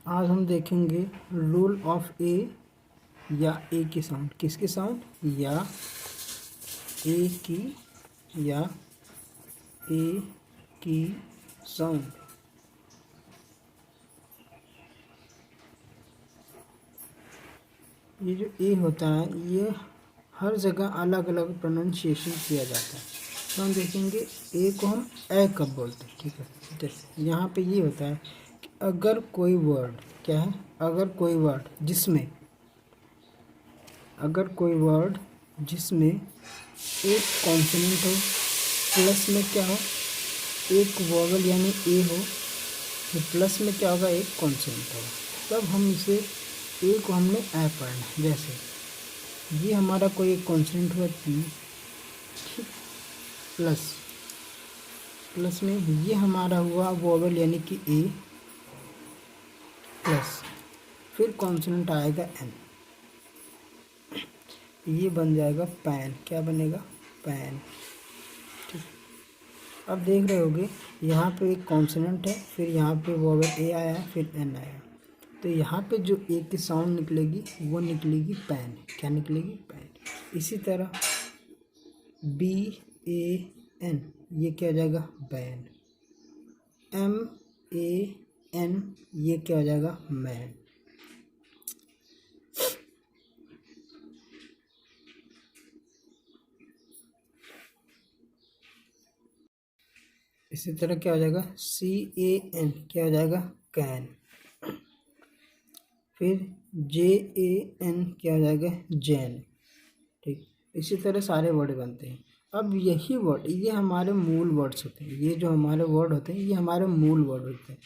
आज हम देखेंगे रूल ऑफ ए या ए की साउंड। किसकी साउंड? या ए की, या ए की साउंड। ये जो ए होता है ये हर जगह अलग अलग प्रोनाउंसिएशन किया जाता है। तो हम देखेंगे ए को हम ए कब बोलते हैं। ठीक है, जैसे यहाँ पे ये होता है कि अगर कोई वर्ड, क्या है, अगर कोई वर्ड जिसमें एक कॉन्सोनेंट हो प्लस में क्या हो, एक वोवेल यानी ए हो, तो प्लस में क्या होगा, एक कॉन्सोनेंट होगा, तब हम इसे ए को हमने ए पढ़ना है। जैसे ये हमारा कोई एक कॉन्सोनेंट हुआ टी, ठीक, प्लस में ये हमारा हुआ वोवेल यानी कि ए, प्लस फिर कॉन्सोनेंट आएगा एन, ये बन जाएगा पैन। क्या बनेगा? पैन। ठीक, अब देख रहे होगे यहाँ पे एक कॉन्सोनेंट है, फिर यहाँ पे वोवेल ए आया, फिर एन आया, तो यहाँ पे जो ए की साउंड निकलेगी वो निकलेगी पैन। क्या निकलेगी? पैन। इसी तरह बी ए एन, ये क्या हो जाएगा? बैन। एम ए एन, ये क्या हो जाएगा? मैन। इसी तरह क्या हो जाएगा? सी ए एन, क्या हो जाएगा? कैन। फिर जे ए एन, क्या हो जाएगा? जैन। ठीक, इसी तरह सारे वर्ड बनते हैं। अब यही वर्ड, ये हमारे मूल वर्ड्स होते हैं। ये जो हमारे वर्ड होते हैं ये हमारे मूल वर्ड होते हैं।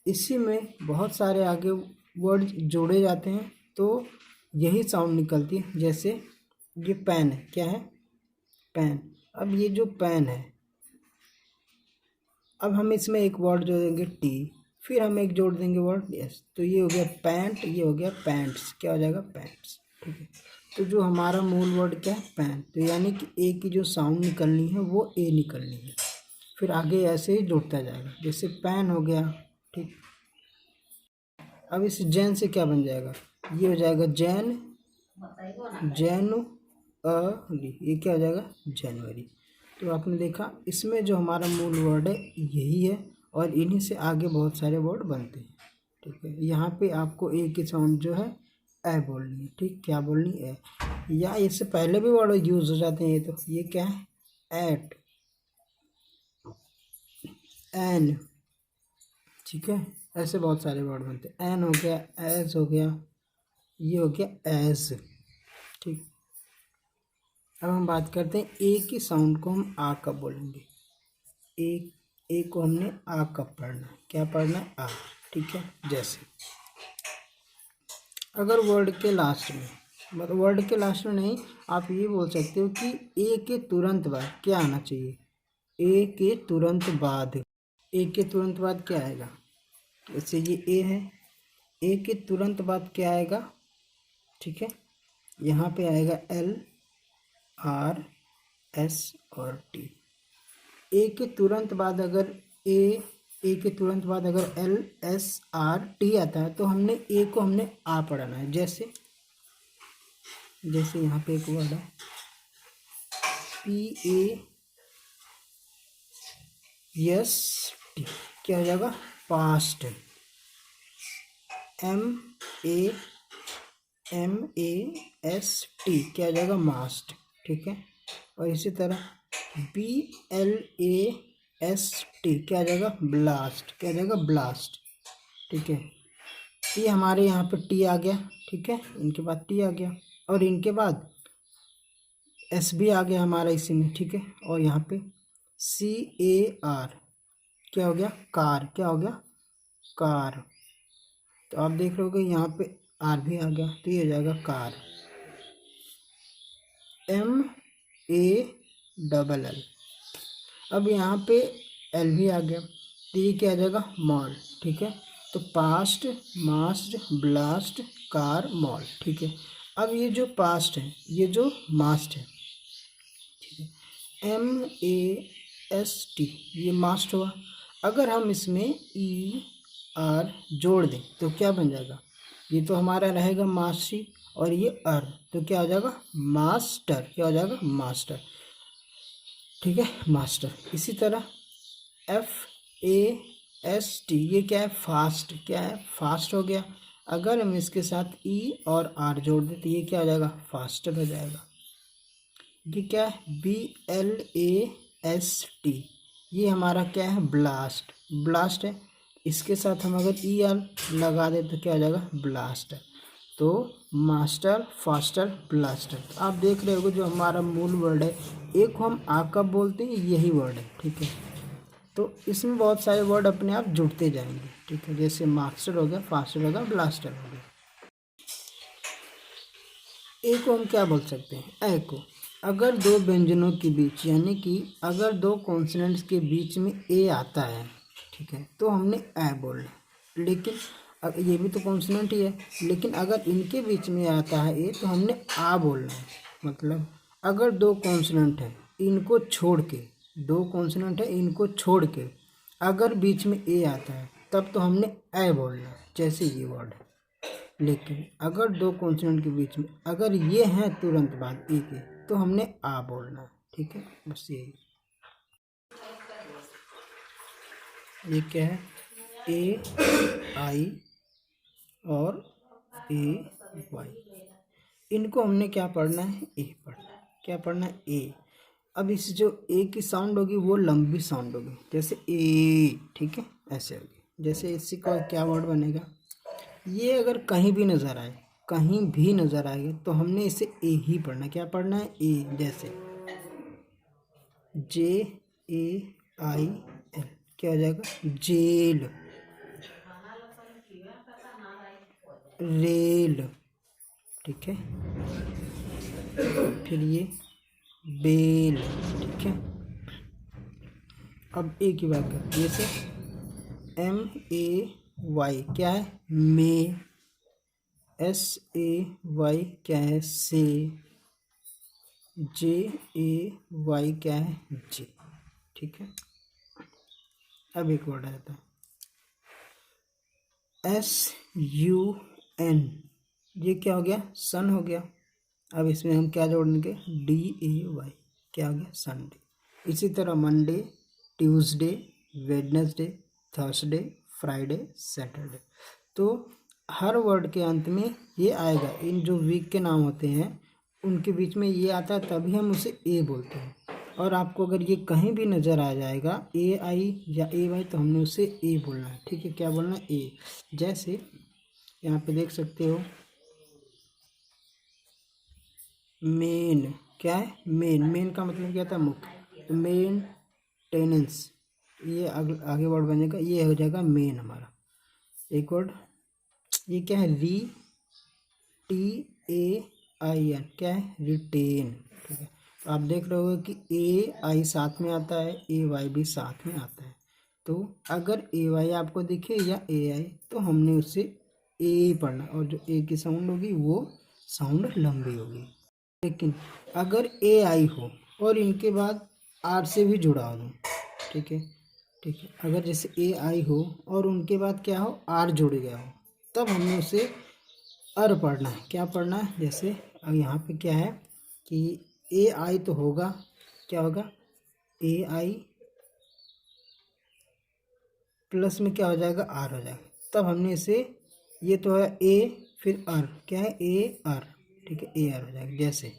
इसी में बहुत सारे आगे वर्ड जोड़े जाते हैं तो यही साउंड निकलती है। जैसे ये पेन है, क्या है? पेन। अब ये जो पेन है, अब हम इसमें एक वर्ड जोड़ देंगे टी, फिर हम एक जोड़ देंगे वर्ड यस, तो ये हो गया पैंट, ये हो गया पैंट्स। क्या हो जाएगा? पैंट्स। ठीक है, तो जो हमारा मूल वर्ड क्या है? पैंट। तो यानी कि ए की जो साउंड निकलनी है वो ए निकलनी है, फिर आगे ऐसे ही जुड़ता जाएगा। जैसे पैन हो गया। ठीक, अब इस जैन से क्या बन जाएगा? ये हो जाएगा जैन, जैन ये क्या हो जाएगा? जनवरी। तो आपने देखा इसमें जो हमारा मूल वर्ड है यही है, और इन्हीं से आगे बहुत सारे वर्ड बनते हैं। ठीक है, यहाँ पे आपको ए की साउंड जो है ए बोलनी है। ठीक, क्या बोलनी है? या इससे पहले भी वर्ड यूज हो जाते हैं। ये तो ये क्या है? At, an. ठीक है, ऐसे बहुत सारे वर्ड बनते हैं। एन हो गया, एज हो गया, ये हो गया एज। ठीक, अब हम बात करते हैं ए की साउंड को हम आ कब बोलेंगे। ए को हमने आ कब पढ़ना है? क्या पढ़ना है? आ। ठीक है, जैसे अगर वर्ड के लास्ट में, मतलब वर्ड के लास्ट में नहीं, आप ये बोल सकते हो कि ए के तुरंत बाद क्या आना चाहिए? ए के तुरंत बाद, ए के तुरंत बाद क्या आएगा? जैसे ये ए है, ए के तुरंत बाद क्या आएगा? ठीक है, यहाँ पे आएगा एल आर एस और टी। ए के तुरंत बाद अगर ए के तुरंत बाद अगर एल एस आर टी आता है तो हमने ए को हमने आ पढ़ना है। जैसे यहाँ पे एक वर्ड है पी ए एस टी, क्या हो जाएगा? Past. M A S T, क्या हो जाएगा? मास्ट। ठीक है, और इसी तरह B L A S T, क्या आ जाएगा? ब्लास्ट। क्या आ जाएगा? ब्लास्ट। ठीक है, ये हमारे यहाँ पे टी आ गया। ठीक है, इनके बाद टी आ गया, और इनके बाद एस भी आ गया हमारा इसी में। ठीक है, और यहाँ पे सी ए आर, क्या हो गया? कार। क्या हो गया? कार। तो आप देख रहे हो यहाँ पे आर भी आ गया, तो ये हो जाएगा car. M A double L, अब यहाँ पे एल भी आ गया, तो ये क्या आ जाएगा? मॉल। ठीक है, तो पास्ट, मास्ट, ब्लास्ट, कार, मॉल। ठीक है, अब ये जो पास्ट है, ये जो मास्ट है, ठीक है, एम ए एस टी, ये मास्ट हुआ। अगर हम इसमें ई आर जोड़ दें तो क्या बन जाएगा, ये तो हमारा रहेगा मासी और ये अर, तो क्या हो जाएगा मास्टर, क्या हो जाएगा मास्टर, ठीक है मास्टर। इसी तरह FAST ये क्या है फास्ट, क्या है फास्ट हो गया। अगर हम इसके साथ E और R जोड़ दें तो ये क्या हो जाएगा फास्टर हो जाएगा। ये क्या है BLAST, ये हमारा क्या है ब्लास्ट, ब्लास्ट है। इसके साथ हम अगर ER लगा दें तो क्या हो जाएगा ब्लास्टर। तो मास्टर, फास्टर, ब्लास्टर। तो आप देख रहे हो जो हमारा मूल वर्ड है, एक को हम आ कब बोलते हैं यही वर्ड है, ठीक है। तो इसमें बहुत सारे वर्ड अपने आप जुड़ते जाएंगे, ठीक है। जैसे मास्टर हो गया, फास्टर हो गया, ब्लास्टर हो गया। ए को हम क्या बोल सकते हैं, ए को अगर दो व्यंजनों के बीच यानी कि अगर दो कॉन्सोनेंट्स के बीच में ए आता है, ठीक है, तो हमने ए बोलना। लेकिन ये भी तो कॉन्सोनेंट ही है, लेकिन अगर इनके बीच में आता है ए तो हमने आ बोलना है। मतलब अगर दो कॉन्सोनेंट है इनको छोड़ के, दो कॉन्सोनेंट है इनको छोड़ के अगर बीच में ए आता है तब तो हमने ए बोलना है, जैसे ये वर्ड है। लेकिन अगर दो कॉन्सोनेंट के बीच में अगर ये हैं तुरंत बाद ए के तो हमने आ बोलना है, ठीक है। बस यही, ये क्या है AI और AY, इनको हमने क्या पढ़ना है ए पढ़ना है, क्या पढ़ना है ए। अब इस जो ए की साउंड होगी वो लंबी साउंड होगी, जैसे ए, ठीक है, ऐसे होगी। जैसे इसी का क्या वर्ड बनेगा, ये अगर कहीं भी नज़र आए, कहीं भी नज़र आएगा तो हमने इसे ए ही पढ़ना, क्या पढ़ना है ए। जैसे JAIL, क्या हो जाएगा जेल, रेल, ठीक है। फिर ये बेल, ठीक है। अब ए की बात करते हैं, जैसे MAY क्या है मे, SAY क्या है से, JAY क्या है जे, ठीक है। अब एक वर्ड आता है SUN, ये क्या हो गया सन हो गया। अब इसमें हम क्या जोड़ेंगे DAY, क्या हो गया संडे। इसी तरह Monday, Tuesday, Wednesday, Thursday, Friday, Saturday. तो हर वर्ड के अंत में ये आएगा, इन जो वीक के नाम होते हैं उनके बीच में ये आता है तभी हम उसे ए बोलते हैं। और आपको अगर ये कहीं भी नज़र आ जाएगा AI या AY तो हमने उसे ए बोलना है, ठीक है। क्या बोलना है ए। जैसे यहाँ पे देख सकते हो मेन, क्या है मेन, मेन का मतलब क्या था मुख्य, तो मेन टेनेंस, ये आगे वर्ड बनेगा, ये हो जाएगा मेन हमारा। एक वर्ड ये क्या है RETAIN, क्या है रिटेन, ठीक है। तो आप देख रहे हो कि AI साथ में आता है, AY भी साथ में आता है। तो अगर AY आपको दिखे या AI तो हमने उससे ए पढ़ना, और जो ए की साउंड होगी वो साउंड लंबी होगी। लेकिन अगर AI हो और इनके बाद आर से भी जुड़ा हो, ठीक है, ठीक है। अगर जैसे AI हो और उनके बाद क्या हो आर जुड़ गया हो तब हमने उसे अर पढ़ना है, क्या पढ़ना है। जैसे अब यहाँ पे क्या है कि AI तो होगा, क्या होगा AI प्लस में क्या हो जाएगा आर हो जाएगा, तब हमने इसे, ये तो है ए फिर अर, क्या है AR, ठीक है AR हो जाएगा। जैसे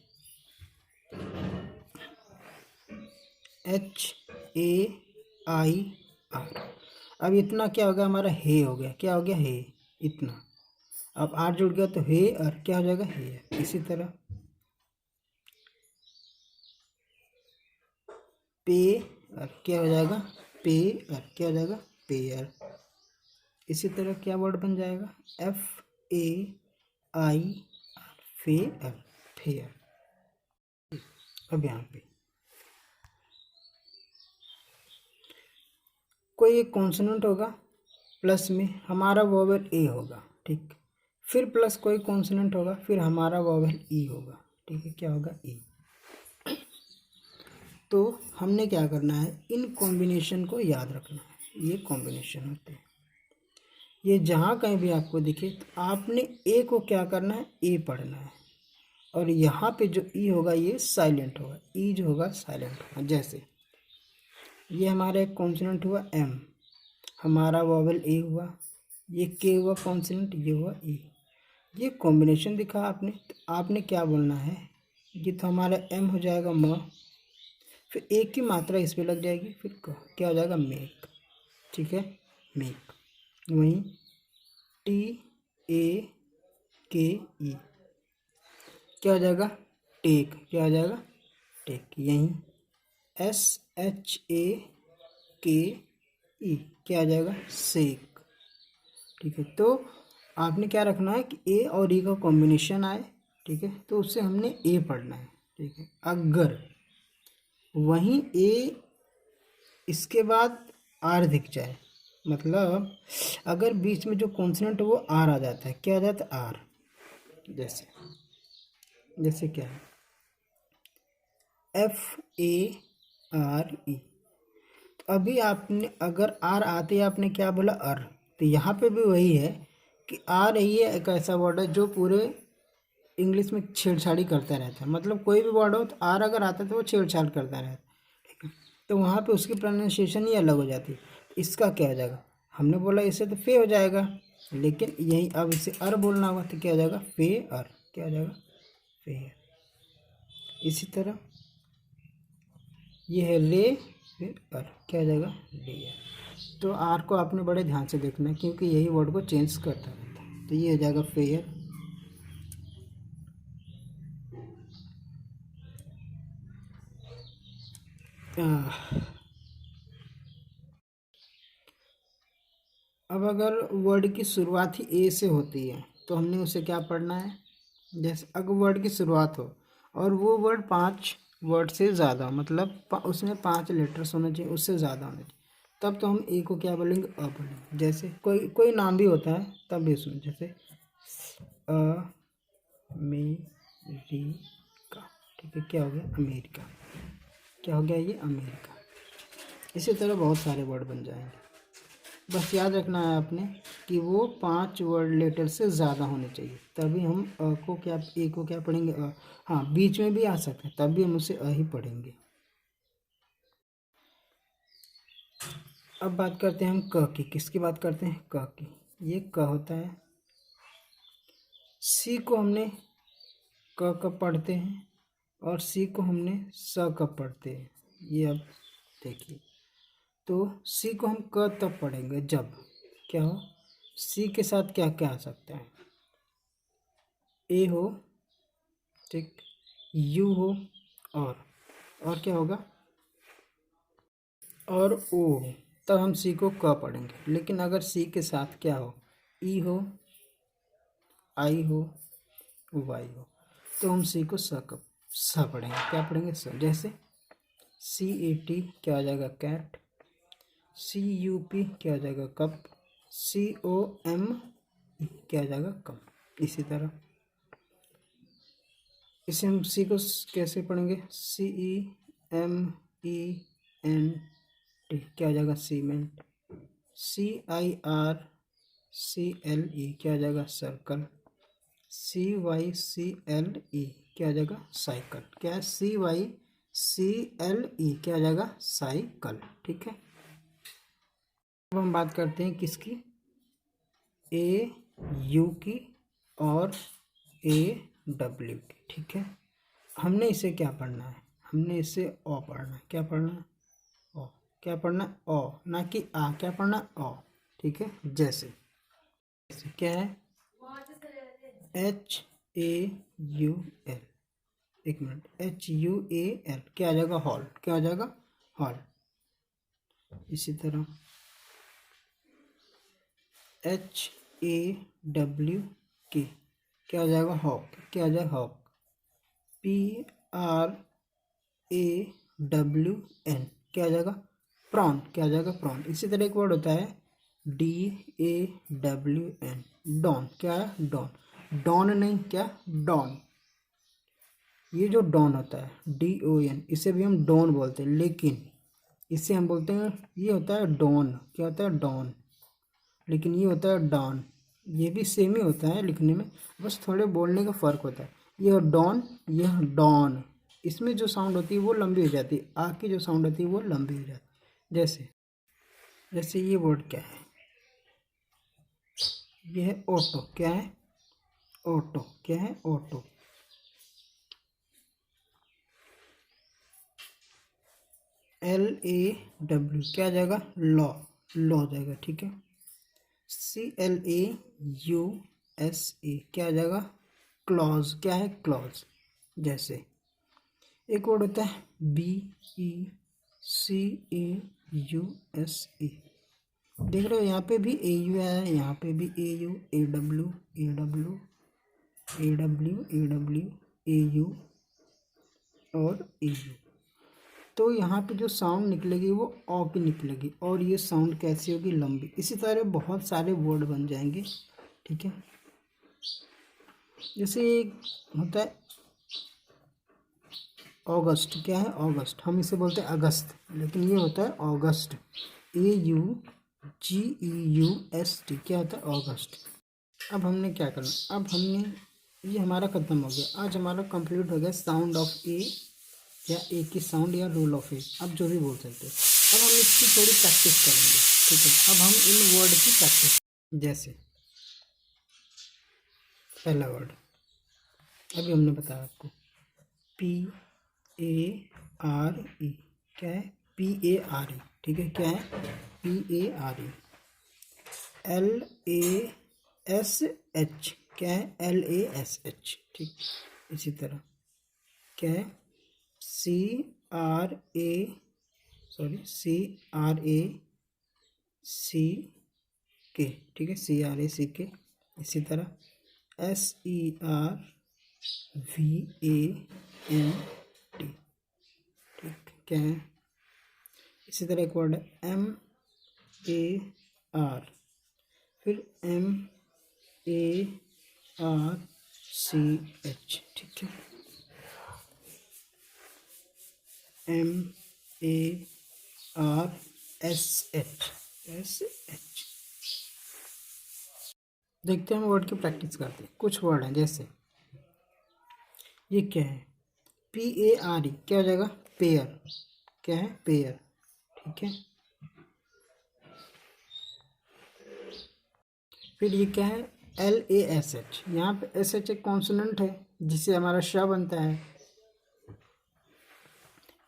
HAIR, अब इतना क्या हो गया हमारा हे हो गया, क्या हो गया हे इतना। अब आर जुड़ गया तो हे और क्या हो जाएगा हे। इसी तरह पे और क्या हो जाएगा पे और क्या हो जाएगा पेयर। इसी तरह क्या वर्ड बन जाएगा FAI, फेयर, फेयर। अब यहाँ पे कोई एक कॉन्सोनेंट होगा प्लस में हमारा वोवेल ए होगा, ठीक। फिर प्लस कोई कॉन्सोनेंट होगा फिर हमारा वोवेल ई होगा, ठीक है। क्या होगा ई। तो हमने क्या करना है इन कॉम्बिनेशन को याद रखना है, ये कॉम्बिनेशन होते हैं। ये जहाँ कहीं भी आपको दिखे तो आपने ए को क्या करना है, ए पढ़ना है, और यहाँ पे जो ई होगा ये साइलेंट होगा, ई जो होगा साइलेंट होगा। जैसे ये हमारा एक कॉन्सोनेंट हुआ एम, हमारा वॉवेल ए हुआ, ये के हुआ कॉन्सोनेंट, ये हुआ ई, ये कॉम्बिनेशन दिखा आपने, तो आपने क्या बोलना है, ये तो हमारा एम हो जाएगा म, फिर एक की मात्रा इस पे लग जाएगी, फिर क्या हो जाएगा, मेक। ठीक है, मेक। वहीं टी ए के ई क्या हो जाएगा, टेक। क्या हो जाएगा, टेक। यहीं एस एच ए के ई क्या आ जाएगा, सेक। ठीक है, तो आपने क्या रखना है कि ए और ई का कॉम्बिनेशन आए। ठीक है, तो उससे हमने ए पढ़ना है। ठीक है, अगर वहीं ए इसके बाद आर दिख जाए, मतलब अगर बीच में जो कॉन्सोनेंट है वो आर आ जाता है, क्या आ जाता है, आर। जैसे क्या है, एफ ए आर ई। तो अभी आपने अगर आर आते ही आपने क्या बोला, अर, तो यहाँ पे भी वही है कि आर ही है एक ऐसा वर्ड है जो पूरे इंग्लिश में छेड़छाड़ी करता रहता है। मतलब कोई भी वर्ड हो तो आर अगर आता है तो वो छेड़छाड़ करता रहता है। ठीक है, तो वहाँ पे उसकी प्रोनाउंसिएशन ही अलग हो जाती है। इसका क्या हो जाएगा, हमने बोला इसे तो फे हो जाएगा, लेकिन यही अब इसे अर बोलना होगा, तो क्या हो जाएगा, फे अर। क्या हो जाएगा, फे अर। इसी तरह ये है ले, फिर अर, क्या हो जाएगा, लेयर। तो आर को आपने बड़े ध्यान से देखना है क्योंकि यही वर्ड को चेंज करता रहता है। तो ये हो जाएगा फेयर। अब अगर वर्ड की शुरुआत ही ए से होती है तो हमने उसे क्या पढ़ना है, जैसे अगर वर्ड की शुरुआत हो और वो वर्ड 5 वर्ड से ज़्यादा, मतलब उसमें 5 लेटर्स होने चाहिए, उससे ज़्यादा होने चाहिए, तब तो हम ए को क्या बोलेंगे, अ बोलेंगे। जैसे कोई कोई नाम भी होता है तब भी उसमें, जैसे अमेरिका। ठीक है, क्या हो गया, अमेरिका। क्या हो गया, ये अमेरिका। इसी तरह बहुत सारे वर्ड बन जाएंगे। बस याद रखना है आपने कि वो 5 वर्ड लेटर से ज़्यादा होने चाहिए, तभी हम अ को क्या, ए को क्या पढ़ेंगे, अ। हाँ, बीच में भी आ सकते हैं, तब भी हम उसे अ ही पढ़ेंगे। अब बात करते हैं हम क की। किसकी बात करते हैं, क की। ये क होता है। सी को हमने क कब पढ़ते हैं और सी को हमने स कब पढ़ते हैं, ये अब देखिए। तो सी को हम क तब पढ़ेंगे जब क्या हो, सी के साथ क्या क्या आ सकता है, ए हो, ठीक, यू हो, और क्या होगा, और ओ हो, तब हम सी को क पढ़ेंगे। लेकिन अगर सी के साथ क्या हो, ई हो, आई हो, वाई हो, तो हम सी को स पढ़ेंगे। क्या पढ़ेंगे, स। जैसे सी ए टी क्या हो जाएगा, कैट। सी यू पी क्या हो जाएगा, कप। सी ओ एम क्या हो जाएगा, कम। इसी तरह इसे हम सी को कैसे पढ़ेंगे, C E M E N T क्या हो जाएगा, cement. C I R C L E क्या हो जाएगा, circle. C Y C L E क्या हो जाएगा, साइकिल। क्या है, सी वाई सी एल ई क्या हो जाएगा, साइकिल। ठीक है, अब हम बात करते हैं किसकी, ए यू की और ए डब्ल्यू की। ठीक है, हमने इसे क्या पढ़ना है, हमने इसे ओ पढ़ना है। क्या पढ़ना है, ओ। क्या पढ़ना है, ओ, ना कि आ। क्या पढ़ना है, ओ। ठीक है, जैसे क्या है, एच ए यू एल, एक minute, H U A L क्या आ जाएगा, हॉल। क्या आ जाएगा, हॉल। इसी तरह एच ए डब्ल्यू के क्या हो जाएगा, हॉक। क्या हो जाएगा, hawk. P R A W N क्या हो जाएगा, प्रॉन। क्या हो जाएगा, प्रॉन। इसी तरह एक वर्ड होता है D A W N, dawn. क्या है, डॉन। डॉन नहीं, क्या, डॉन। ये जो डॉन होता है डी ओ एन, इसे भी हम डॉन बोलते हैं, लेकिन इसे हम बोलते हैं, ये होता है डॉन। क्या होता है, डॉन। लेकिन ये होता है डॉन। ये भी सेम ही होता है लिखने में, बस थोड़े बोलने का फ़र्क होता है। यह डॉन, यह डॉन। इसमें जो साउंड होती है वो लंबी हो जाती है, आ की जो साउंड होती है वो लंबी हो जाती है। जैसे जैसे ये वर्ड क्या है, ये है ऑटो। क्या है? ऑटो। क्या है? ऑटो। LAW क्या आ जाएगा? लॉ। लॉ हो जाएगा, ठीक है। CLAUSE क्या आ जाएगा? क्लॉज। क्या है? क्लॉज। जैसे एक वर्ड होता है BECAUSE, देख रहे हो यहाँ पे भी AU है, यहाँ पे भी AU, AW, AW, AW, AW, AU और AU। तो यहाँ पे जो साउंड निकलेगी वो ओ की निकलेगी, और ये साउंड कैसी होगी? लंबी। इसी तरह बहुत सारे वर्ड बन जाएंगे, ठीक है। जैसे एक होता है अगस्त। क्या है? अगस्त। हम इसे बोलते हैं अगस्त, लेकिन ये होता है अगस्त। AUGEUST क्या होता है? अगस्त। अब हमने क्या करना, अब हमने ये हमारा खत्म हो गया। आज हमारा कंप्लीट हो गया साउंड ऑफ ए, या ए की साउंड, या रूल ऑफ ए, आप जो भी बोल सकते हो। अब हम इसकी थोड़ी प्रैक्टिस करेंगे, ठीक है। अब हम इन वर्ड की प्रैक्टिस, जैसे पहला वर्ड अभी हमने बताया आपको, PARE। क्या है? PARE, ठीक है। क्या है? PARE। LASH। क्या है? LASH, ठीक। इसी तरह क्या है? CRACK, ठीक है। CRACK। इसी तरह SERVANT, ठीक। क्या है? इसी तरह एक वर्ड है MAR, फिर MARCH, ठीक है। MARSH। देखते हैं, हम वर्ड की प्रैक्टिस करते हैं। कुछ वर्ड हैं, जैसे ये क्या है? PARE क्या हो जाएगा? पेयर। क्या है? पेयर, ठीक है। फिर ये क्या है? LASH। यहाँ पे SH एक कॉन्सोनेंट है जिससे हमारा श बनता है।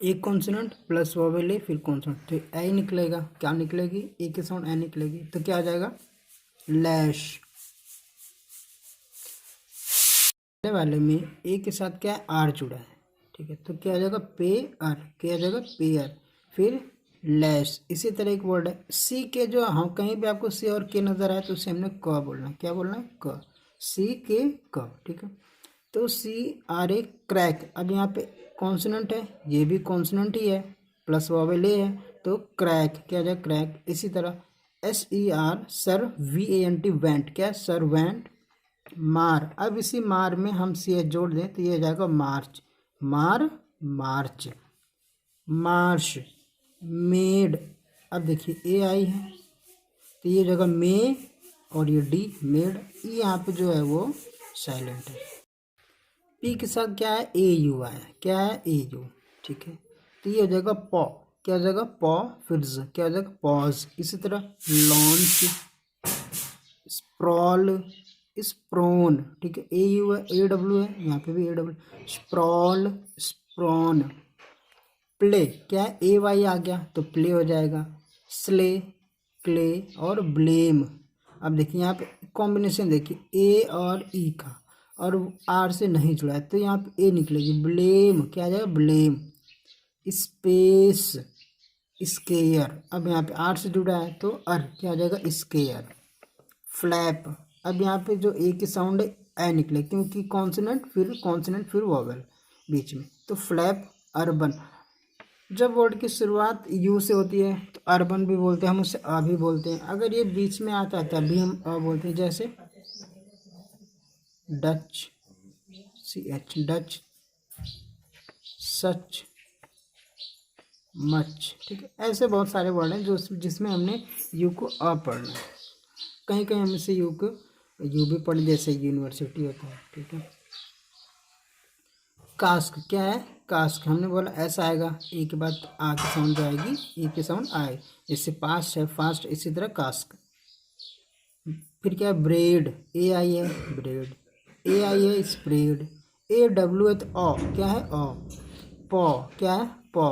एक कॉन्सोनेंट प्लस वोवेल ए, फिर कॉन्सोनेंट, तो ए निकलेगा। क्या निकलेगी? ए की साउंड ए निकलेगी, तो क्या आ जाएगा? लैश। वाले में ए के साथ क्या है? आर जुड़ा है, ठीक है। तो क्या आ जाएगा? पे अर। क्या आ जाएगा? पेयर। फिर लैश। इसी तरह एक वर्ड है सी के, जो हम कहीं भी आपको सी और के नजर आए तो उसे हमने क बोलना है। क्या बोलना है? क। सी के क, ठीक है। तो CRA क्रैक। अब यहाँ पे कॉन्सोनेंट है, ये भी कॉन्सोनेंट ही है, प्लस वोवेल ए है, तो क्रैक। क्या जाए? क्रैक। इसी तरह SER SERVANT वेंट। क्या? सर्वेंट। मार। अब इसी मार में हम CH जोड़ दें तो ये हो जाएगा मार्च। मार, मार्च। मार्श। मेड। अब देखिए ए आई है तो ये जगह मे, और ये डी, मेड। यहाँ पे जो है वो साइलेंट है। पी के साथ क्या है? AU आया। क्या है? AU, ठीक है। तो ये हो जाएगा पॉ। क्या हो जाएगा? पॉ। फिर क्या हो जाएगा? पॉज। इसी तरह लॉन्च, स्प्रॉल, स्प्रोन, ठीक है। AU है, AW है, यहाँ पे भी AW। स्प्रॉल, स्प्रॉन। प्ले। क्या है? AY आ गया तो प्ले हो जाएगा। स्ले, क्ले और ब्लेम। अब देखिए यहाँ पे कॉम्बिनेशन देखिए, ए और ई का, और आर से नहीं जुड़ा है तो यहाँ पे ए निकलेगी। ब्लेम। क्या आ जाएगा? ब्लेम। Space, square. अब यहाँ पे आर से जुड़ा है तो अर। क्या आ जाएगा? स्केयर। फ्लैप। अब यहाँ पे जो ए की साउंड है ए निकले, क्योंकि कॉन्सोनेंट फिर वोवेल बीच में, तो फ्लैप। अर्बन। जब वर्ड की शुरुआत यू से होती है तो अर्बन भी बोलते हैं, हम उसे अ भी बोलते हैं। अगर ये बीच में आता है तभी हम अ बोलते हैं, जैसे डच, CH, डच। सच, मच, ठीक है। ऐसे बहुत सारे वर्ड हैं जो जिसमें हमने यू को अ पढ़ना है। कहीं कहीं हम इसे यू भी पढ़, जैसे यूनिवर्सिटी होता है, ठीक है। कास्क क्या है, कास्क हमने बोला ऐसा आएगा, ए के बाद आ की साउंड जो आएगी, ए की साउंड आए, जैसे पास्ट है फास्ट, इसी तरह कास्क। फिर क्या है, ब्रेड, ए आई है ब्रेड, ए आई है स्प्रेड, ए डब्ल्यू है तो ऑ, क्या है ऑ। पॉ क्या है पॉ,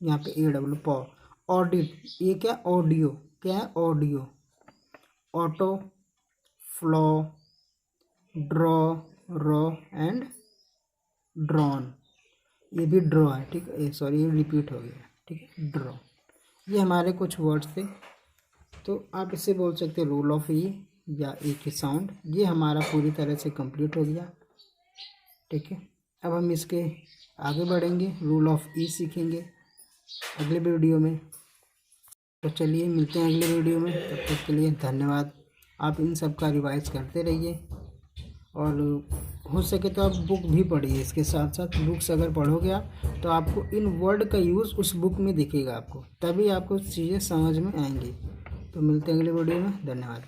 यहाँ पे ए डब्ल्यू पॉ। ऑडिट, ये क्या ऑडियो, क्या है audio. Auto, flow, draw, raw and drawn, ये भी ड्रॉ है, ठीक है, सॉरी ये रिपीट हो गया, ठीक है, ड्रॉ। ये हमारे कुछ वर्ड्स थे, तो आप इसे बोल सकते हो रूल ऑफ ई या ए की साउंड। ये हमारा पूरी तरह से कंप्लीट हो गया, ठीक है। अब हम इसके आगे बढ़ेंगे, रूल ऑफ ई सीखेंगे अगले वीडियो में। तो चलिए मिलते हैं अगले वीडियो में, तब तक के लिए धन्यवाद। आप इन सब का रिवाइज करते रहिए, और हो सके तो आप बुक भी पढ़िए इसके साथ साथ। बुक्स अगर पढ़ोगे आप, तो आपको इन वर्ड का यूज़ उस बुक में दिखेगा आपको, तभी आपको चीज़ें समझ में आएंगी। तो मिलते हैं अगले वीडियो में, धन्यवाद।